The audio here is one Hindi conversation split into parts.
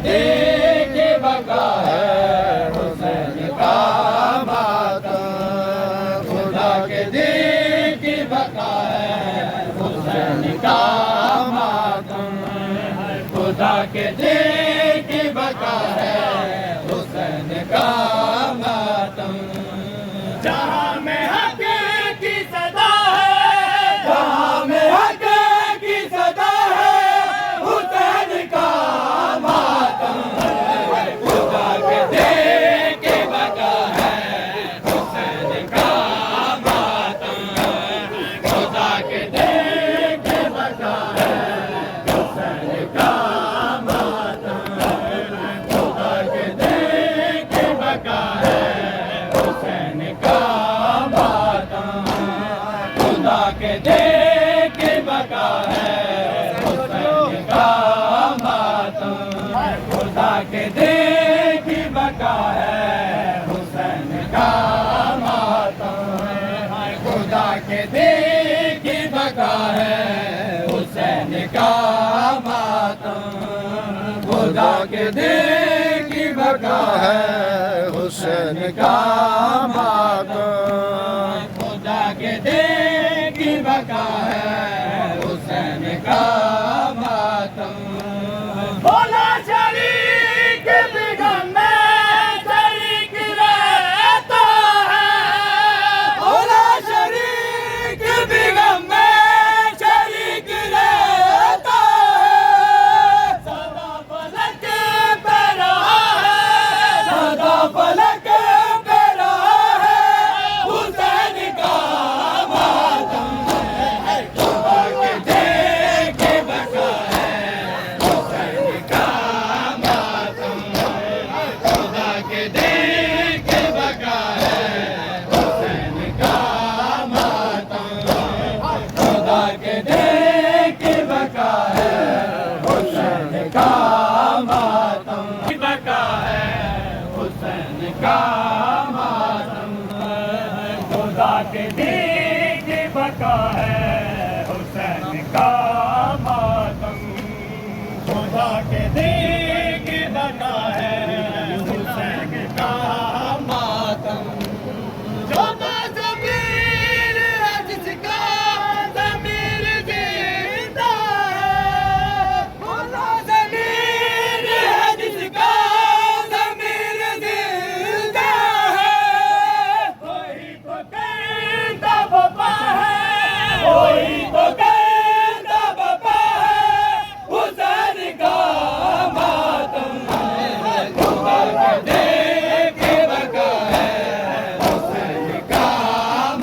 दीन की बका है हुसैन का मातम, खुदा के दीन की बका है हुसैन का मातम, खुदा के दीन की बका है हुसैन का मातम। जहाँ में हक की सदा है, जहाँ में हक की सदा है हुसैन का मातम, खुदा के दीन की बका है हुसैन का मातम, खुदा के दीन की बका है हुसैन का मातम, खुदा के दीन की बका है हुसैन का मातम, खुदा के दीन की बका है हुसैन का मातम, खुदा के दीन की बका है हुसैन का मातम, खुदा के दीन की बका है हुसैन का मातम, खुदा के दीन की बका है हुसैन का मातम, खुदा के दीन की बका है हुसैन का मातम। बोला शरीक बिगम में शरीक रहता है, बोला शरीक बिगम में शरीक रहता है, सदा फलक पे रहा है, सदा फलक पे रहा है हुसैन का मातम, खुदा के दीन की बका है हुसैन का मातम, खुदा के दीन की बका है हुसैन का मातम, खुदा के दीन की बका है हुसैन का मातम, बका है हुसैन का मातम, खुदा के दीन की बका है हुसैन का मातम, खुदा के दीन की बका है हुसैन का मातम। जो ज़मीर है जिसका ज़मीर जिंदा है, खुदा ज़मीर है जिसका ज़मीर जिंदा है, वही तो कहता बाबा है, वही तो कहता बाबा है हुसैन का मातम, खुदा के दीन की बका है हुसैन का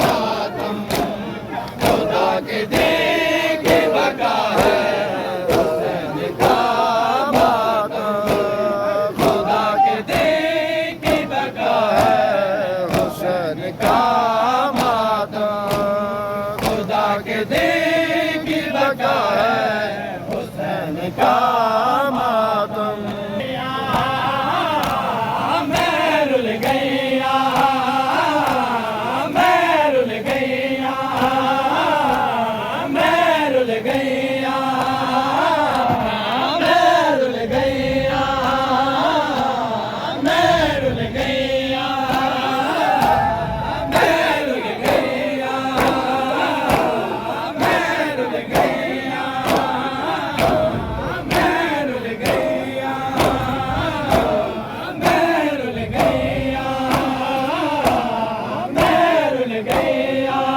मातम, खुदा के दीन की बका है हुसैन का मातम, खुदा के दीन की बका है हुसैन का मातम, खुदा के दीन की बका है हुसैन का मातम। मैं रुल गया, मैं रुल गया, मैं रुल गया, मैं रुल गया, मैं रुल गया, मैं रुल गया, मैं रुल गया, मैं रुल गया, मैं रुल गया, मैं रुल गया, मैं रुल गया,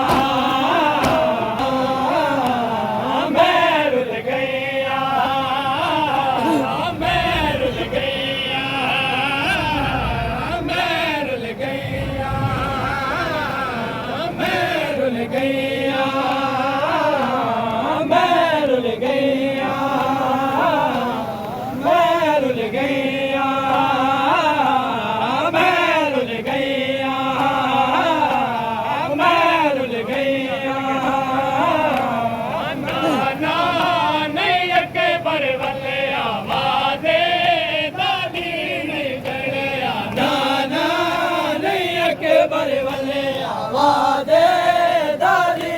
मैं रुल गया, मैं रुल गया, मैं रुल गया, मैं रुल गया, मैं रुल गया, मैं रुल गया, मैं रुल गया, नाना नहीं अके बरवले आवाज़े दादी नहीं चढ़या, नाना नहीं अके बरवले आवाज़े दादी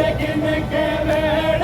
लेकिन के बेड़े